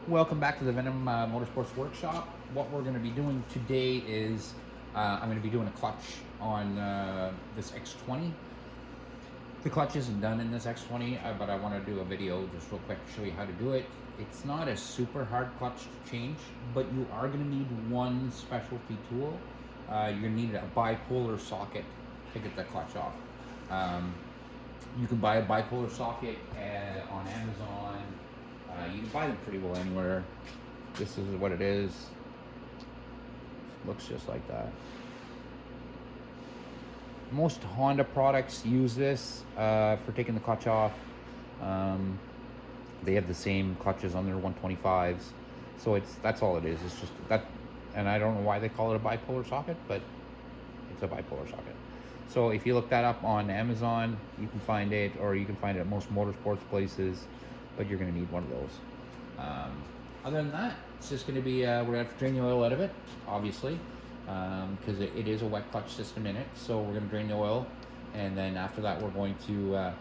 Welcome back to the Venom Motorsports Workshop. What we're going to be doing today is I'm going to be doing a clutch on this X20. The clutch isn't done in this X20, but I want to do a video just real quick to show you how to do it. It's not a super hard clutch to change, but you are going to need one specialty tool. You're going to need a bipolar socket to get the clutch off. You can buy a bipolar socket on Amazon. You can buy them pretty well anywhere. This is what it is. Looks just like that. Most Honda products use this for taking the clutch off. They have the same clutches on their 125s, so that's all it is. It's just that, and I don't know why they call it a bipolar socket, but it's a bipolar socket. So if you look that up on Amazon, you can find it, or you can find it at most motorsports places. But you're going to need one of those. Other than that, it's just going to be, we're going to have to drain the oil out of it, obviously, because it is a wet clutch system in it. So we're going to drain the oil, and then after that we're going to,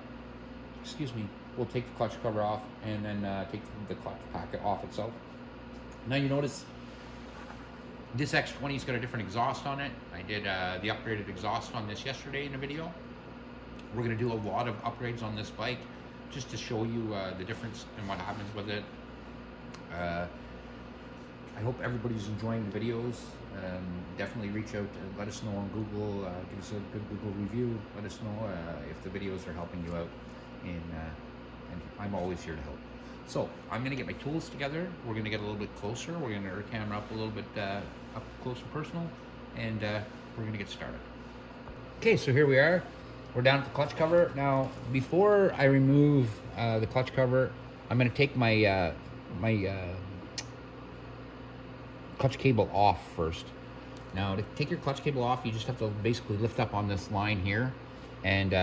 we'll take the clutch cover off, and then take the clutch packet off itself. Now you notice this X20's got a different exhaust on it. I did the upgraded exhaust on this yesterday in a video. We're going to do a lot of upgrades on this bike, just to show you the difference and what happens with it. I hope everybody's enjoying the videos. Definitely reach out and let us know on Google. Give us a good Google review. Let us know if the videos are helping you out. And I'm always here to help. So I'm going to get my tools together. We're going to get a little bit closer. We're going to our camera up a little bit up close and personal. And we're going to get started. Okay, so here we are. We're down at the clutch cover. Now, before I remove the clutch cover, I'm going to take my clutch cable off first. Now, to take your clutch cable off, you just have to basically lift up on this line here, and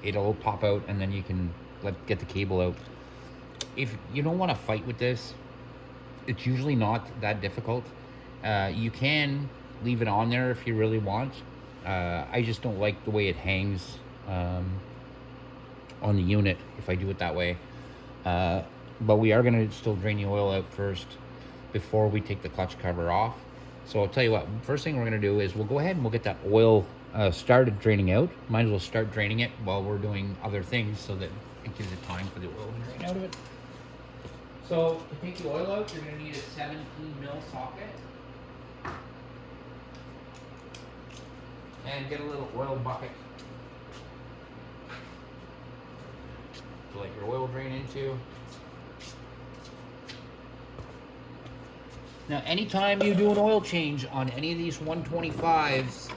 it'll pop out, and then you can get the cable out. If you don't want to fight with this, it's usually not that difficult. You can leave it on there if you really want. I just don't like the way it hangs on the unit if I do it that way, but we are going to still drain the oil out first before we take the clutch cover off. So I'll tell you what, first thing we're going to do is we'll go ahead and we'll get that oil started draining out. Might as well start draining it while we're doing other things so that it gives it time for the oil to drain out of it. So to take the oil out, you're going to need a 17 mil socket and get a little oil bucket to let your oil drain into. Now, anytime you do an oil change on any of these 125s,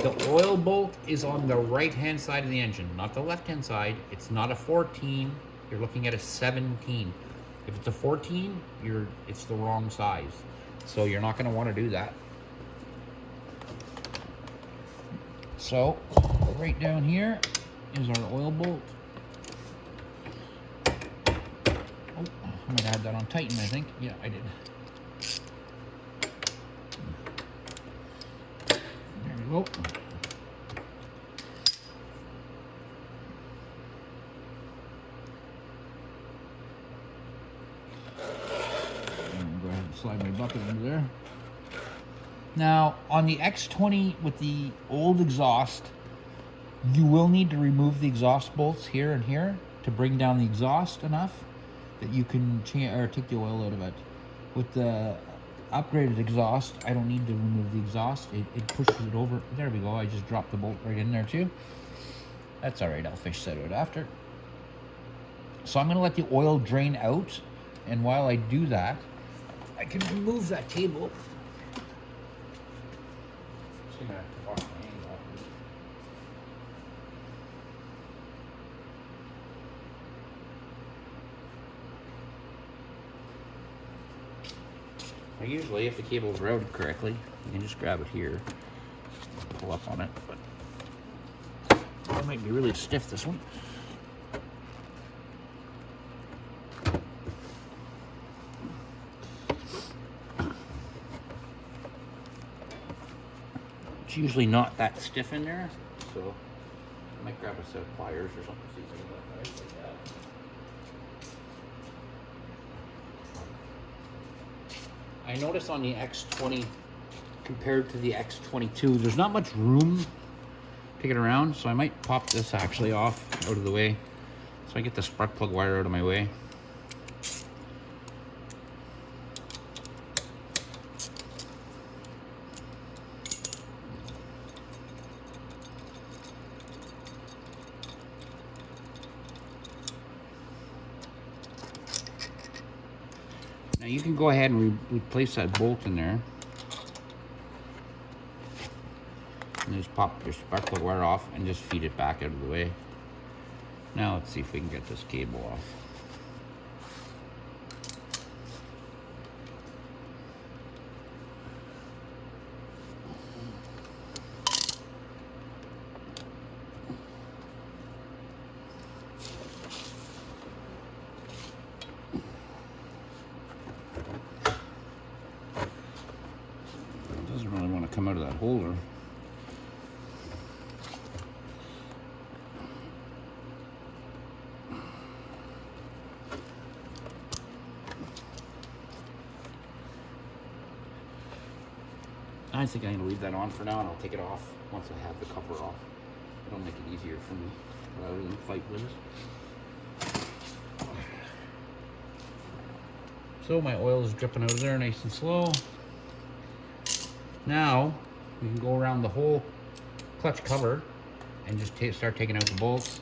the oil bolt is on the right-hand side of the engine, not the left-hand side. It's not a 14. You're looking at a 17. If it's a 14, it's the wrong size. So you're not going to want to do that. So, right down here is our oil bolt. Oh, I might have that on Tighten, I think. Yeah, I did. There we go. And go ahead and slide my bucket under there. Now, on the X20 with the old exhaust, you will need to remove the exhaust bolts here and here to bring down the exhaust enough that you can take the oil out of it. With the upgraded exhaust, I don't need to remove the exhaust. It pushes it over. There we go. I just dropped the bolt right in there too. That's all right. I'll fish that out after. So I'm going to let the oil drain out. And while I do that, I can remove that cable. Just gonna wash my hands off. Now usually, if the cable's routed correctly, you can just grab it here, pull up on it, but it might be really stiff, this one. It's usually not that stiff in there, so I might grab a set of pliers or something to see if I can get it right like that. I noticed on the X20 compared to the X22, there's not much room to get around, so I might pop this actually off out of the way so I get the spark plug wire out of my way. Now you can go ahead and replace that bolt in there. And just pop your spark plug wire off and just feed it back out of the way. Now let's see if we can get this cable off. It doesn't really want to come out of that holder. I think I'm going to leave that on for now, and I'll take it off once I have the cover off. It'll make it easier for me rather than fight with it. So my oil is dripping out of there nice and slow. Now we can go around the whole clutch cover and just start taking out the bolts.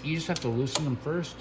You just have to loosen them first.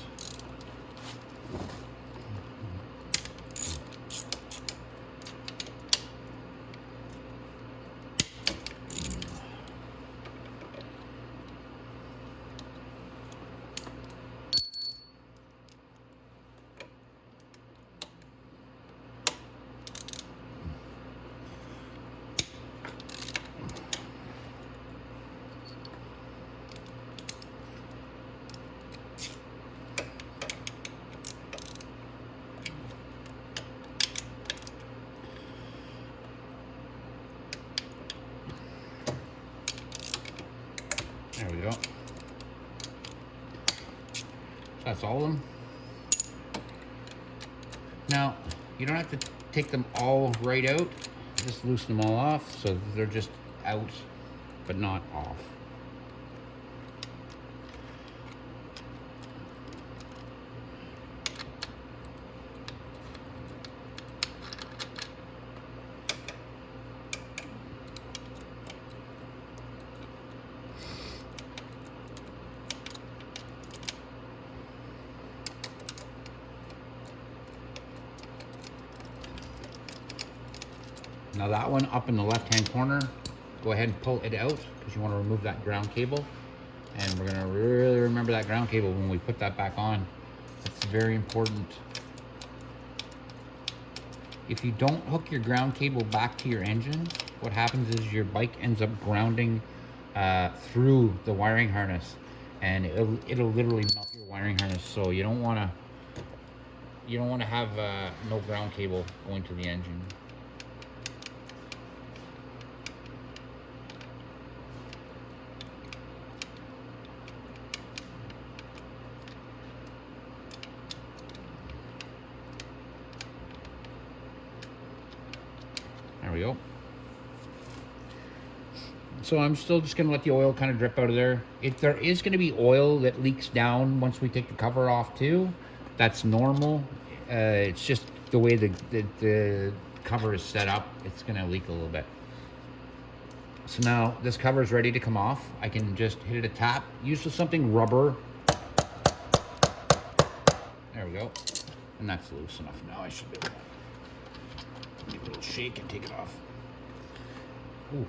There we go. That's all of them. Now, you don't have to take them all right out. Just loosen them all off so they're just out, but not off. Now that one up in the left-hand corner, go ahead and pull it out because you want to remove that ground cable. And we're going to really remember that ground cable when we put that back on. That's very important. If you don't hook your ground cable back to your engine, what happens is your bike ends up grounding through the wiring harness, and it'll literally melt your wiring harness. So you don't want to have no ground cable going to the engine. There we go. So I'm still just going to let the oil kind of drip out of there. There is going to be oil that leaks down once we take the cover off too. That's normal. It's just the way the cover is set up. It's going to leak a little bit. So now this cover is ready to come off. I can just hit it a tap. Use something rubber. There we go. And that's loose enough. Now I should be able to give it a little shake and take it off. Ooh.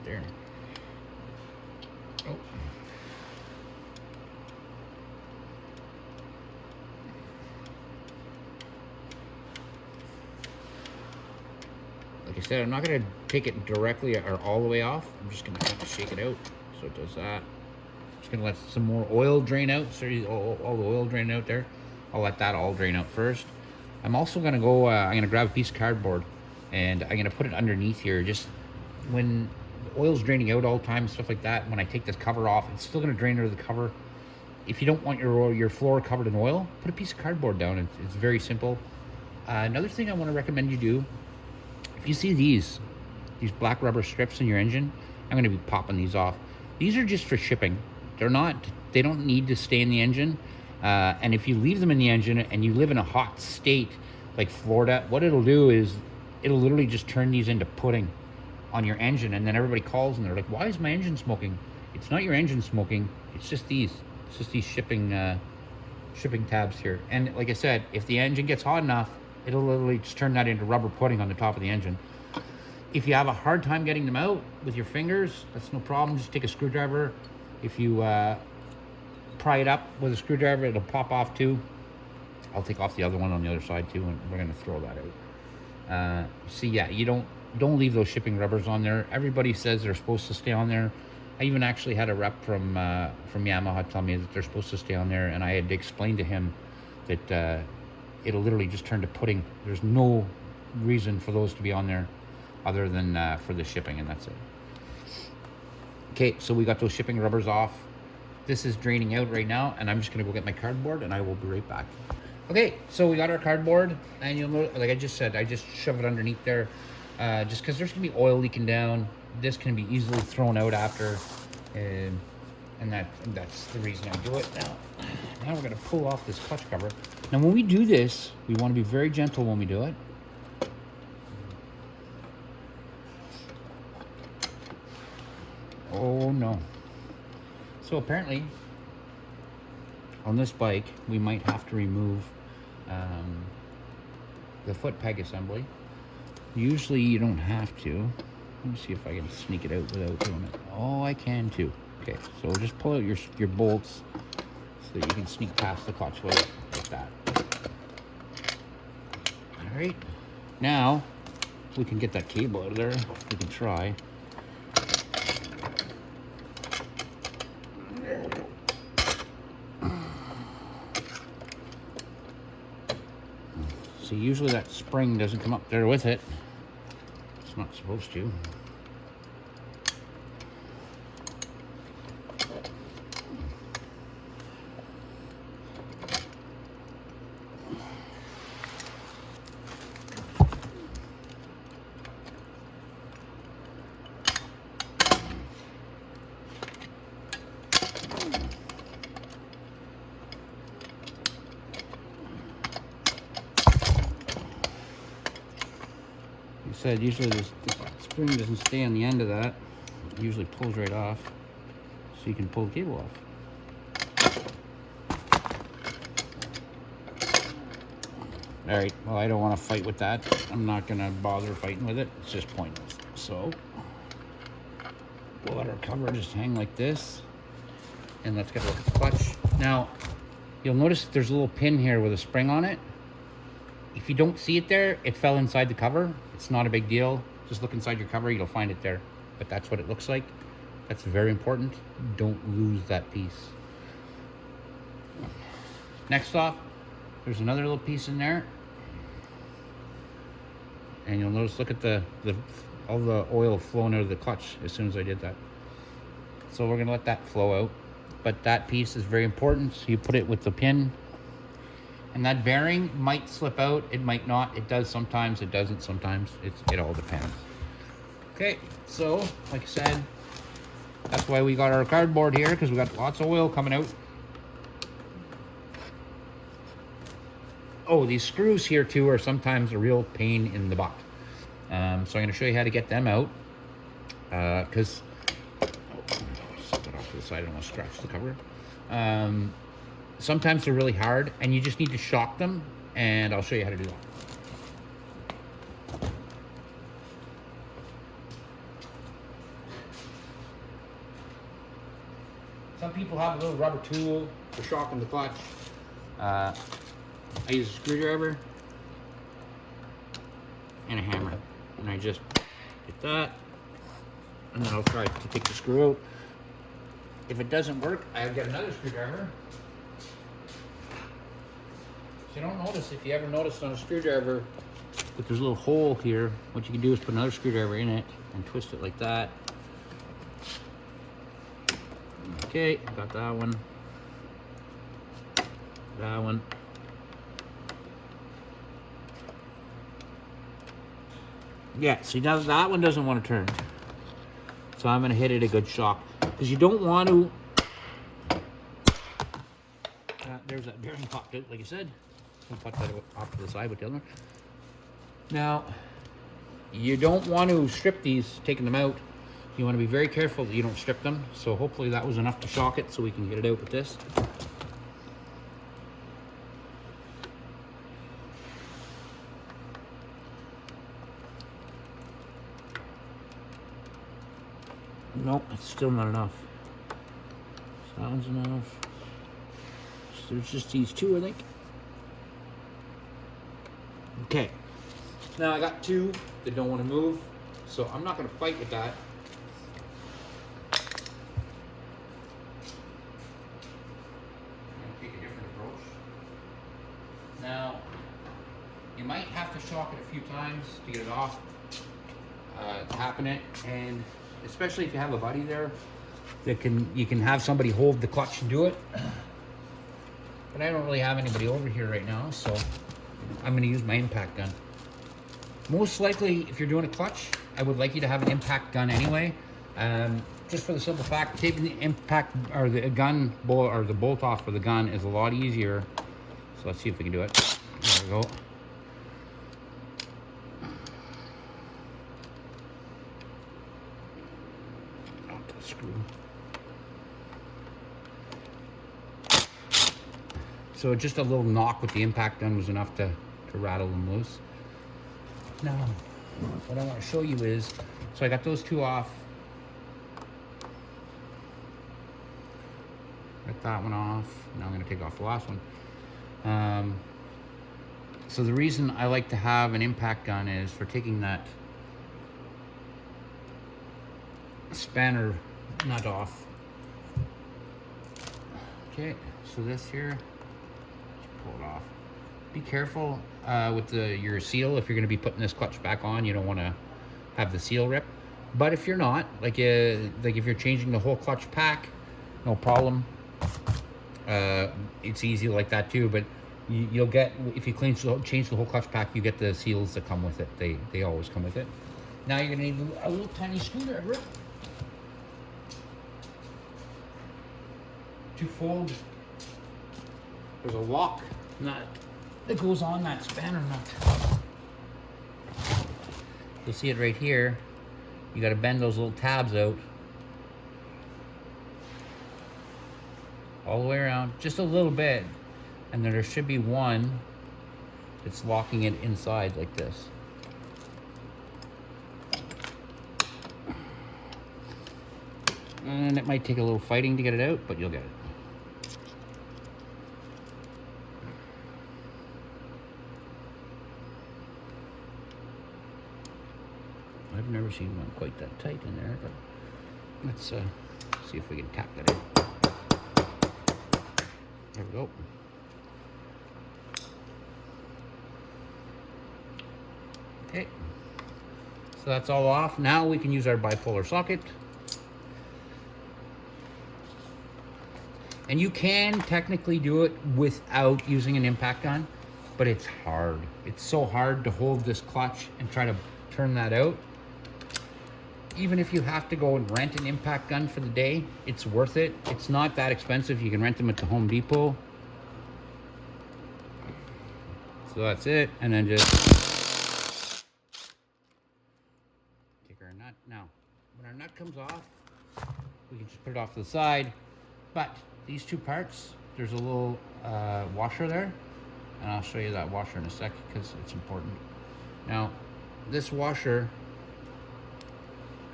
There. Oh. Like I said, I'm not going to take it directly or all the way off. I'm just going to kind of shake it out so it does that. Just going to let some more oil drain out. So all the oil drain out there. I'll let that all drain out first. I'm also going to go, I'm going to grab a piece of cardboard and I'm going to put it underneath here. Just when the oil's draining out all the time and stuff like that, when I take this cover off, it's still going to drain out of the cover. if you don't want your floor covered in oil, put a piece of cardboard down. It's very simple. Another thing I want to recommend you do, if you see these black rubber strips in your engine, I'm going to be popping these off. These are just for shipping. They don't need to stay in the engine. And if you leave them in the engine and you live in a hot state like Florida, what it'll do is it'll literally just turn these into pudding on your engine, and then everybody calls and they're like, why is my engine smoking? It's not your engine smoking, it's just these shipping tabs here. And like I said, if the engine gets hot enough, it'll literally just turn that into rubber pudding on the top of the engine. If you have a hard time getting them out with your fingers, that's no problem. Just take a screwdriver. If you pry it up with a screwdriver, it'll pop off too. I'll take off the other one on the other side too, and we're gonna throw that out. See, yeah, you don't leave those shipping rubbers on there. Everybody says they're supposed to stay on there. I even actually had a rep from Yamaha tell me that they're supposed to stay on there, and I had to explain to him that it'll literally just turn to pudding. There's no reason for those to be on there other than for the shipping, and that's it. Okay, so we got those shipping rubbers off. This is draining out right now, and I'm just gonna go get my cardboard, and I will be right back. Okay, so we got our cardboard, and you'll notice, like I just said, I just shove it underneath there, just because there's gonna be oil leaking down. This can be easily thrown out after, and that's the reason I do it. Now we're gonna pull off this clutch cover. Now when we do this, we want to be very gentle when we do it. Oh no. So apparently on this bike we might have to remove the foot peg assembly. Usually you don't have to. Let me see if I can sneak it out without doing it. Oh, I can too. Okay, so just pull out your bolts so that you can sneak past the clutch with it like that. All right, now we can get that cable out of there. We can try. See, usually that spring doesn't come up there with it. It's not supposed to. Said usually this spring doesn't stay on the end of that. It usually pulls right off, so you can pull the cable off. All right, well, I don't want to fight with that. I'm not gonna bother fighting with it. It's just pointless. So we'll let our cover just hang like this, and let's get a look at the clutch. Now you'll notice there's a little pin here with a spring on it. If you don't see it there, it fell inside the cover. It's not a big deal. Just look inside your cover, you'll find it there. But that's what it looks like. That's very important. Don't lose that piece. Next off, there's another little piece in there. And you'll notice, look at all the oil flowing out of the clutch as soon as I did that. So we're gonna let that flow out. But that piece is very important. So you put it with the pin. And that bearing might slip out, it might not. It does sometimes, it doesn't sometimes. It all depends. Okay, so like I said, that's why we got our cardboard here, because we got lots of oil coming out. Oh, these screws here too are sometimes a real pain in the butt. So I'm going to show you how to get them out. Because, set that off to the side, I don't want to scratch the cover. Sometimes they're really hard, and you just need to shock them, and I'll show you how to do that. Some people have a little rubber tool for shocking the clutch. I use a screwdriver and a hammer, and I just get that, and then I'll try to take the screw out. If it doesn't work, I'll get another screwdriver. So you don't notice, if you ever noticed on a screwdriver that there's a little hole here, what you can do is put another screwdriver in it and twist it like that. Okay, got that one. That one. Yeah, see, now that one doesn't want to turn. So I'm going to hit it a good shock. Because you don't want to... there's that bearing popped out, like I said. I'll put that off to the side with the other one. Now, you don't want to strip these, taking them out. You want to be very careful that you don't strip them. So hopefully that was enough to shock it so we can get it out with this. Nope, it's still not enough. So that one's enough. So there's just these two, I think. Okay. Now I got two that don't want to move, so I'm not going to fight with that. I'm going to take a different approach. Now, you might have to shock it a few times to get it off. Tapping it, and especially if you have a buddy there that you can have somebody hold the clutch and do it. But I don't really have anybody over here right now, so I'm going to use my impact gun. Most likely, if you're doing a clutch, I would like you to have an impact gun anyway. Just for the simple fact, taking the impact or the gun bolt or the bolt off for the gun is a lot easier. So let's see if we can do it. There we go. Screw. So just a little knock with the impact gun was enough to rattle them loose. Now, what I want to show you is, so I got those two off. Got that one off. Now I'm going to take off the last one. So the reason I like to have an impact gun is for taking that spanner nut off. Okay, so this here, just pull it off. Be careful with your seal. If you're going to be putting this clutch back on, you don't want to have the seal rip. But if you're not, like if you're changing the whole clutch pack, no problem. It's easy like that too. But you'll get, if you change the whole clutch pack, you get the seals that come with it. They always come with it. Now you're going to need a little tiny screwdriver to fold. There's a lock nut that goes on that spanner nut. You'll see it right here. You got to bend those little tabs out all the way around, just a little bit, and then there should be one that's locking it inside like this. And it might take a little fighting to get it out, but you'll get it. I've never seen one quite that tight in there, but let's see if we can tap that in. There we go. Okay, so that's all off. Now we can use our bipolar socket. And you can technically do it without using an impact gun, but it's hard. It's so hard to hold this clutch and try to turn that out. Even if you have to go and rent an impact gun for the day, it's worth it. It's not that expensive. You can rent them at the Home Depot. So that's it. And then just take our nut. Now, when our nut comes off, we can just put it off to the side. But these two parts, there's a little washer there. And I'll show you that washer in a sec because it's important. Now, this washer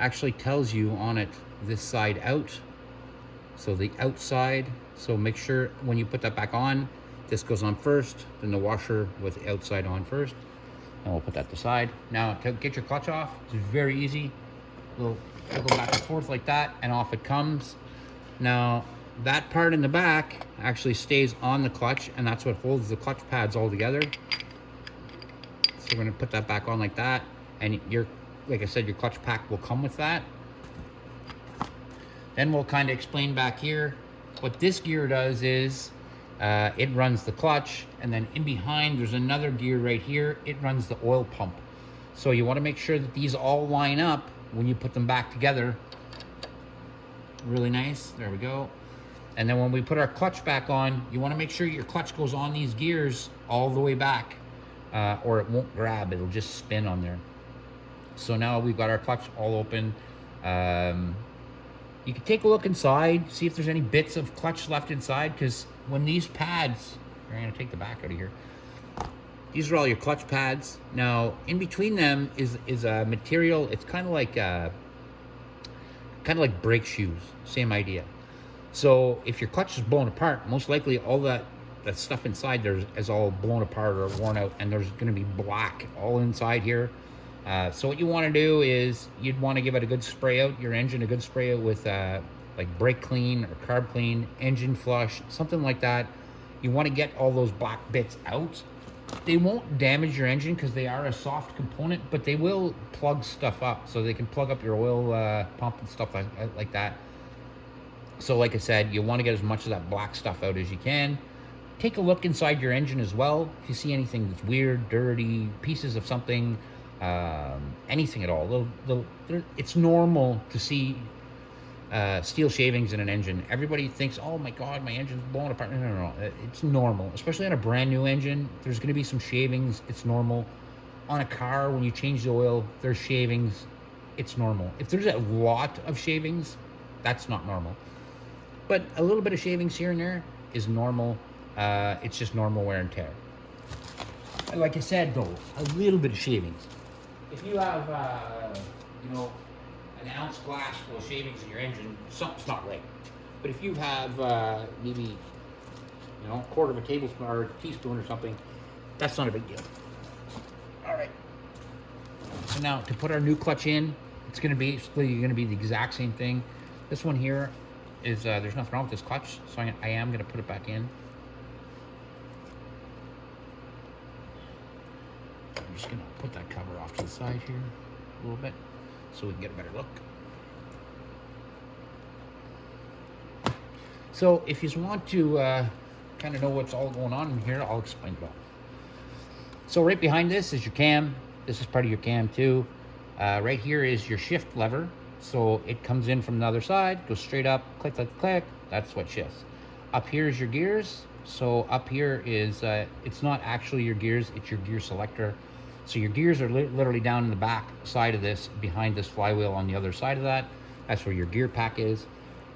actually tells you on it this side out, so the outside. So make sure when you put that back on, this goes on first, then the washer with the outside on first, and we'll put that to the side. Now to get your clutch off, it's very easy. We'll go back and forth like that, and off it comes. Now that part in the back actually stays on the clutch, and that's what holds the clutch pads all together. So we're going to put that back on like that, and like I said, your clutch pack will come with that. Then we'll kind of explain back here. What this gear does is it runs the clutch, and then in behind there's another gear right here. It runs the oil pump. So you want to make sure that these all line up when you put them back together. Really nice. There we go. And then when we put our clutch back on, you want to make sure your clutch goes on these gears all the way back, or it won't grab. It'll just spin on there. So now we've got our clutch all open. You can take a look inside, see if there's any bits of clutch left inside, because when these pads, I'm going to take the back out of here. These are all your clutch pads. Now, in between them is a material. It's kind of like brake shoes. Same idea. So if your clutch is blown apart, most likely all that stuff inside there is all blown apart or worn out, and there's going to be black all inside here. So what you want to do is you'd want to give it a good spray out, your engine a good spray out with like brake clean or carb clean, engine flush, something like that. You want to get all those black bits out. They won't damage your engine because they are a soft component, but they will plug stuff up. So they can plug up your oil pump and stuff like that. So like I said, you want to get as much of that black stuff out as you can. Take a look inside your engine as well. If you see anything that's weird, dirty, pieces of something, anything at all. It's normal to see steel shavings in an engine. Everybody thinks, oh my God, my engine's blown apart. No. It's normal, especially on a brand new engine. There's going to be some shavings. It's normal. On a car, when you change the oil, there's shavings. It's normal. If there's a lot of shavings, that's not normal. But a little bit of shavings here and there is normal. It's just normal wear and tear. And like I said, though, a little bit of shavings. If you have, an ounce glass full of shavings in your engine, something's not right. But if you have maybe, a quarter of a tablespoon or a teaspoon or something, that's not a big deal. All right. So now to put our new clutch in, it's going to be the exact same thing. This one here is there's nothing wrong with this clutch, so I am going to put it back in. I'm just going to put that cover off to the side here a little bit so we can get a better look. So if you want to kind of know what's all going on in here, I'll explain it all. So right behind this is your cam. This is part of your cam too. Right here is your shift lever. So it comes in from the other side, goes straight up, click, click, click. That's what shifts. Up here is your gears. So up here is, it's not actually your gears, it's your gear selector. So your gears are literally down in the back side of this, behind this flywheel on the other side of that. That's where your gear pack is.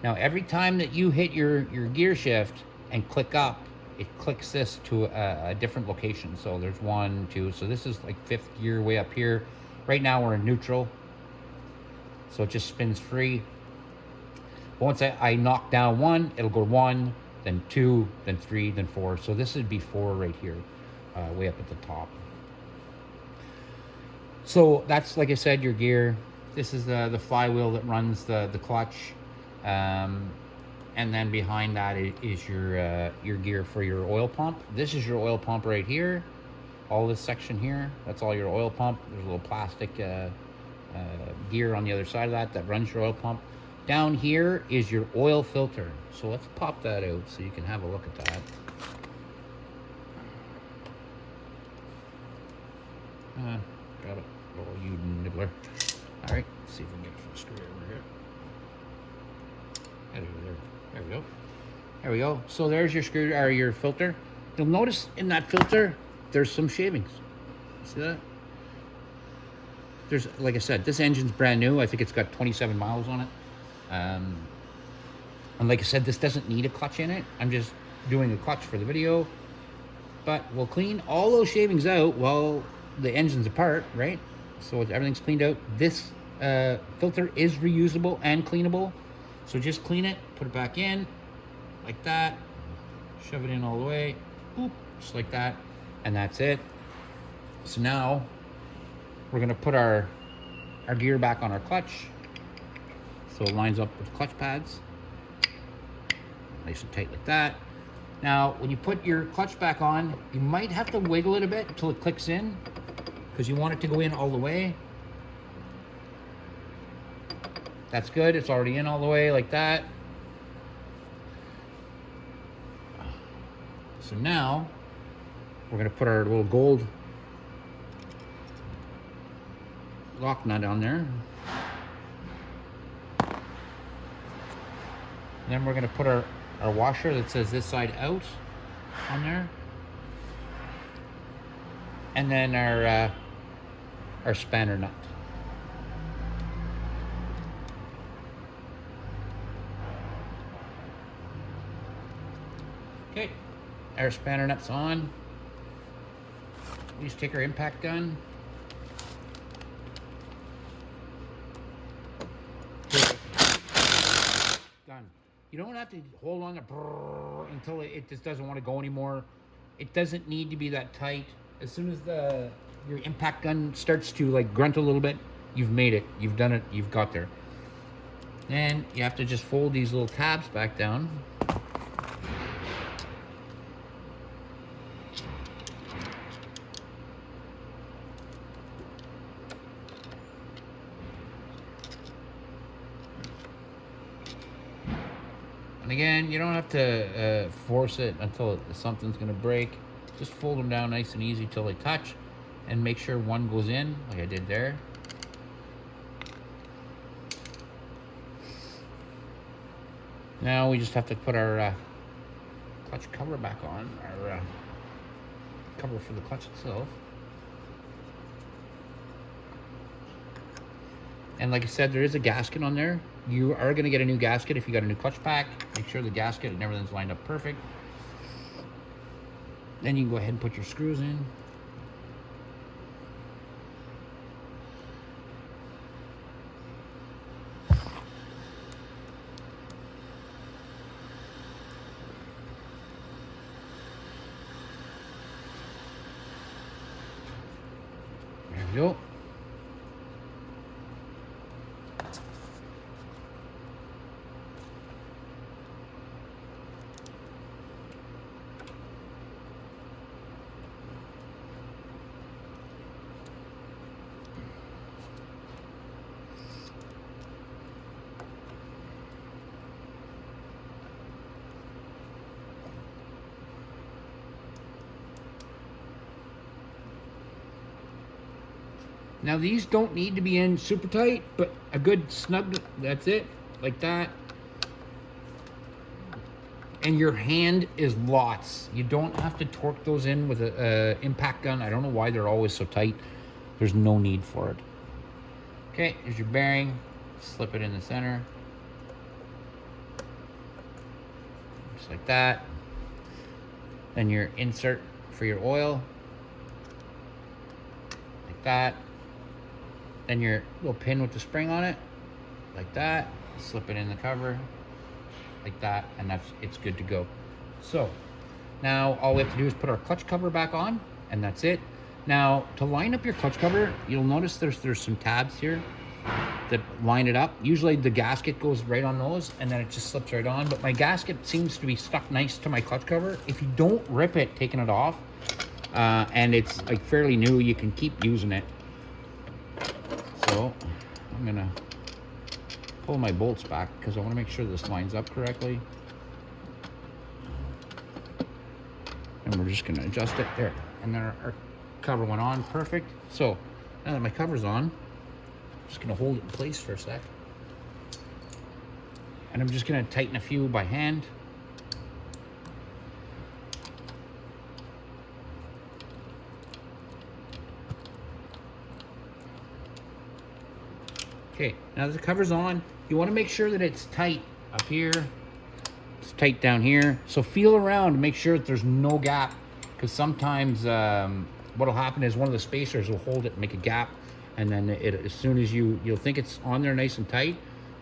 Now, every time that you hit your gear shift and click up, it clicks this to a different location. So there's 1, 2. So this is like 5th gear way up here. Right now we're in neutral. So it just spins free. Once I knock down 1, it'll go 1, then 2, then 3, then 4. So this would be 4 right here, way up at the top. So that's, like I said, your gear. This is the flywheel that runs the clutch. And then behind that is your gear for your oil pump. This is your oil pump right here. All this section here, that's all your oil pump. There's a little plastic gear on the other side of that runs your oil pump. Down here is your oil filter. So let's pop that out so you can have a look at that. Got it, little you nibbler. All right, let's see if we can get it from the screwdriver here. There we go. There we go. So there's your screwdriver, your filter. You'll notice in that filter, there's some shavings. See that? There's, like I said, this engine's brand new. I think it's got 27 miles on it. And like I said, this doesn't need a clutch in it. I'm just doing a clutch for the video. But we'll clean all those shavings out while the engine's apart, right? So everything's cleaned out. This filter is reusable and cleanable. So just clean it, put it back in, like that. Shove it in all the way. Boop, just like that. And that's it. So now we're gonna put our gear back on our clutch. So it lines up with the clutch pads. Nice and tight like that. Now, when you put your clutch back on, you might have to wiggle it a bit until it clicks in, because you want it to go in all the way. That's good, it's already in all the way like that. So now we're going to put our little gold lock nut on there. And then we're going to put our washer that says this side out on there. And then our spanner nut. Okay, our spanner nut's on. We just take our impact gun. Done. You don't have to hold on to until it just doesn't want to go anymore. It doesn't need to be that tight. As soon as your impact gun starts to like grunt a little bit, you've made it. You've done it. You've got there. Then you have to just fold these little tabs back down. And again, you don't have to force it until something's going to break. Just fold them down nice and easy till they touch, and make sure one goes in like I did there. Now we just have to put our clutch cover back on, our cover for the clutch itself. And like I said, there is a gasket on there. You are going to get a new gasket if you got a new clutch pack. Make sure the gasket and everything's lined up perfect. Then you can go ahead and put your screws in. There we go. Now these don't need to be in super tight, but a good snug, that's it, like that. And your hand is lots. You don't have to torque those in with a impact gun. I don't know why they're always so tight. There's no need for it. Okay, here's your bearing. Slip it in the center. Just like that. Then your insert for your oil. Like that. Then your little pin with the spring on it, like that. Slip it in the cover, like that, and it's good to go. So now all we have to do is put our clutch cover back on, and that's it. Now to line up your clutch cover, you'll notice there's some tabs here that line it up. Usually the gasket goes right on those, and then it just slips right on. But my gasket seems to be stuck nice to my clutch cover. If you don't rip it taking it off, and it's like fairly new, you can keep using it. So I'm gonna pull my bolts back because I want to make sure this lines up correctly. And we're just gonna adjust it there. And then our cover went on perfect. So now that my cover's on, I'm just gonna hold it in place for a sec. And I'm just gonna tighten a few by hand. Okay, now that the cover's on, you want to make sure that it's tight up here. It's tight down here. So feel around to make sure that there's no gap, because sometimes what'll happen is one of the spacers will hold it and make a gap, and then as soon as you'll think it's on there nice and tight,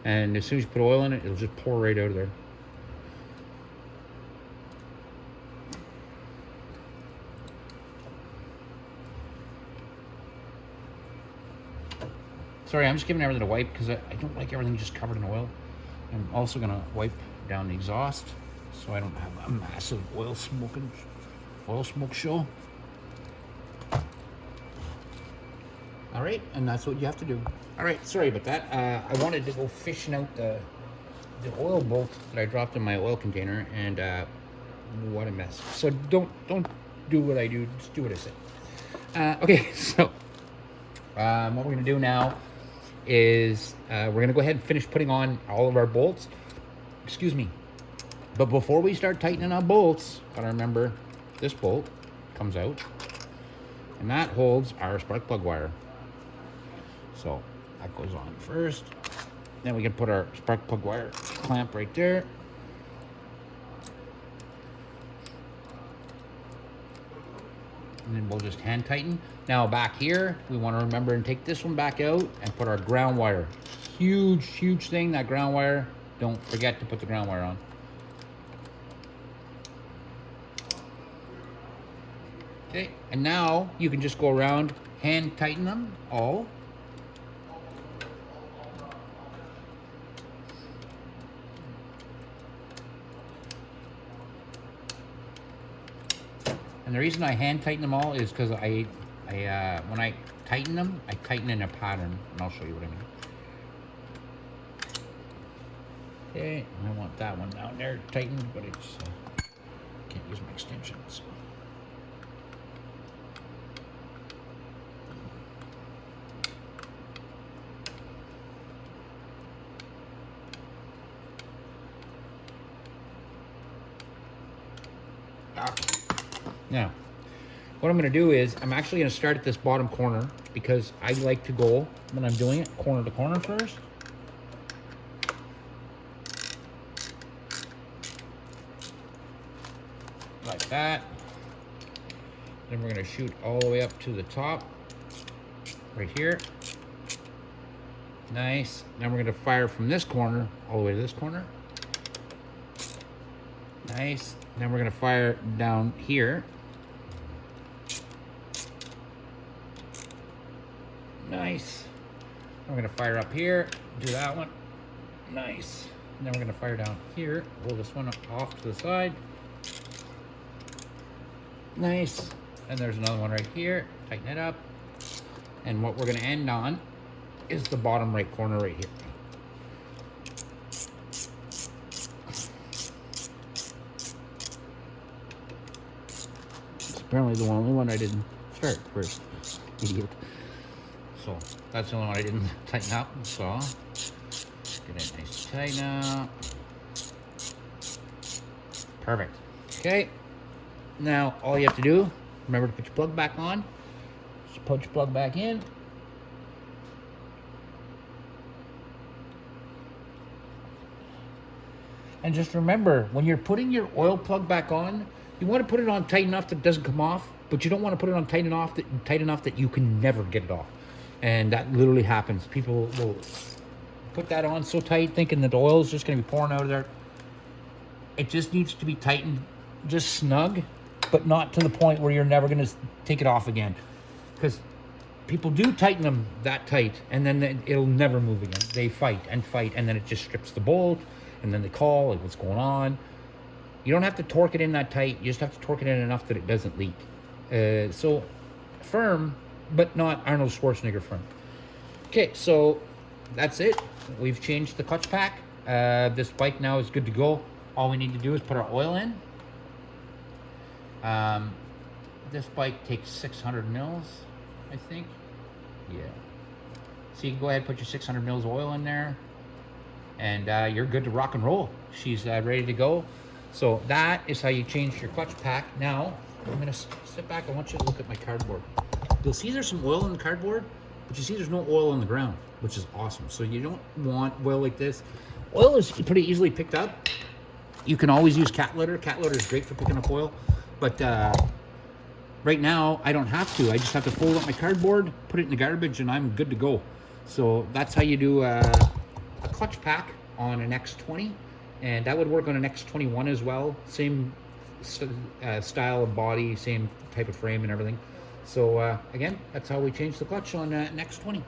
and as soon as you put oil in it, it'll just pour right out of there. Sorry, I'm just giving everything a wipe because I don't like everything just covered in oil. I'm also gonna wipe down the exhaust so I don't have a massive oil smoke show. All right, and that's what you have to do. All right, sorry about that. I wanted to go fishing out the oil bolt that I dropped in my oil container, and what a mess. So don't do what I do, just do what I say. Okay, so what we're gonna do now is we're gonna go ahead and finish putting on all of our bolts. Excuse me. But before we start tightening our bolts, gotta remember this bolt comes out, and that holds our spark plug wire. So that goes on first. Then we can put our spark plug wire clamp right there. And then we'll just hand tighten. Now back here, we want to remember and take this one back out and put our ground wire. Huge thing, that ground wire. Don't forget to put the ground wire on. Okay, and now you can just go around, hand tighten them all. And the reason I hand tighten them all is because when I tighten them, I tighten in a pattern, and I'll show you what I mean. Okay, I want that one down there tightened, but it's can't use my extensions. Now, what I'm going to do is I'm actually going to start at this bottom corner because I like to go, when I'm doing it, corner to corner first. Like that. Then we're going to shoot all the way up to the top, right here. Nice. Then we're going to fire from this corner all the way to this corner. Nice. Then we're going to fire down here. Nice. We're going to fire up here, do that one. Nice. And then we're going to fire down here, pull this one off to the side. Nice. And there's another one right here, tighten it up. And what we're going to end on is the bottom right corner right here. It's apparently the only one I didn't start first. Idiot. So that's the only one I didn't tighten up. So get it nice tighten up. Perfect. Okay. Now all you have to do, remember to put your plug back on. Just put your plug back in. And just remember, when you're putting your oil plug back on, you want to put it on tight enough that it doesn't come off, but you don't want to put it on tight enough that you can never get it off. And that literally happens. People will put that on so tight thinking that the oil is just going to be pouring out of there. It just needs to be tightened just snug, but not to the point where you're never going to take it off again. Because people do tighten them that tight, and then it'll never move again. They fight, and then it just strips the bolt, and then they call, like, what's going on? You don't have to torque it in that tight. You just have to torque it in enough that it doesn't leak. So firm, but not Arnold Schwarzenegger firm. Okay, so that's it. We've changed the clutch pack. This bike now is good to go. All we need to do is put our oil in. This bike takes 600 mils, I think. Yeah. So you can go ahead and put your 600 mils oil in there, and you're good to rock and roll. She's ready to go. So that is how you change your clutch pack. Now, I'm gonna sit back. I want you to look at my cardboard. You'll see there's some oil in the cardboard, but you see there's no oil on the ground, which is awesome. So you don't want oil like this. Oil is pretty easily picked up. You can always use cat litter. Cat litter is great for picking up oil, but right now I don't have to. I just have to fold up my cardboard, put it in the garbage, and I'm good to go. So that's how you do a clutch pack on an X20, and that would work on an X21 as well. Same style of body, same type of frame and everything. So again, that's how we change the clutch on an X20.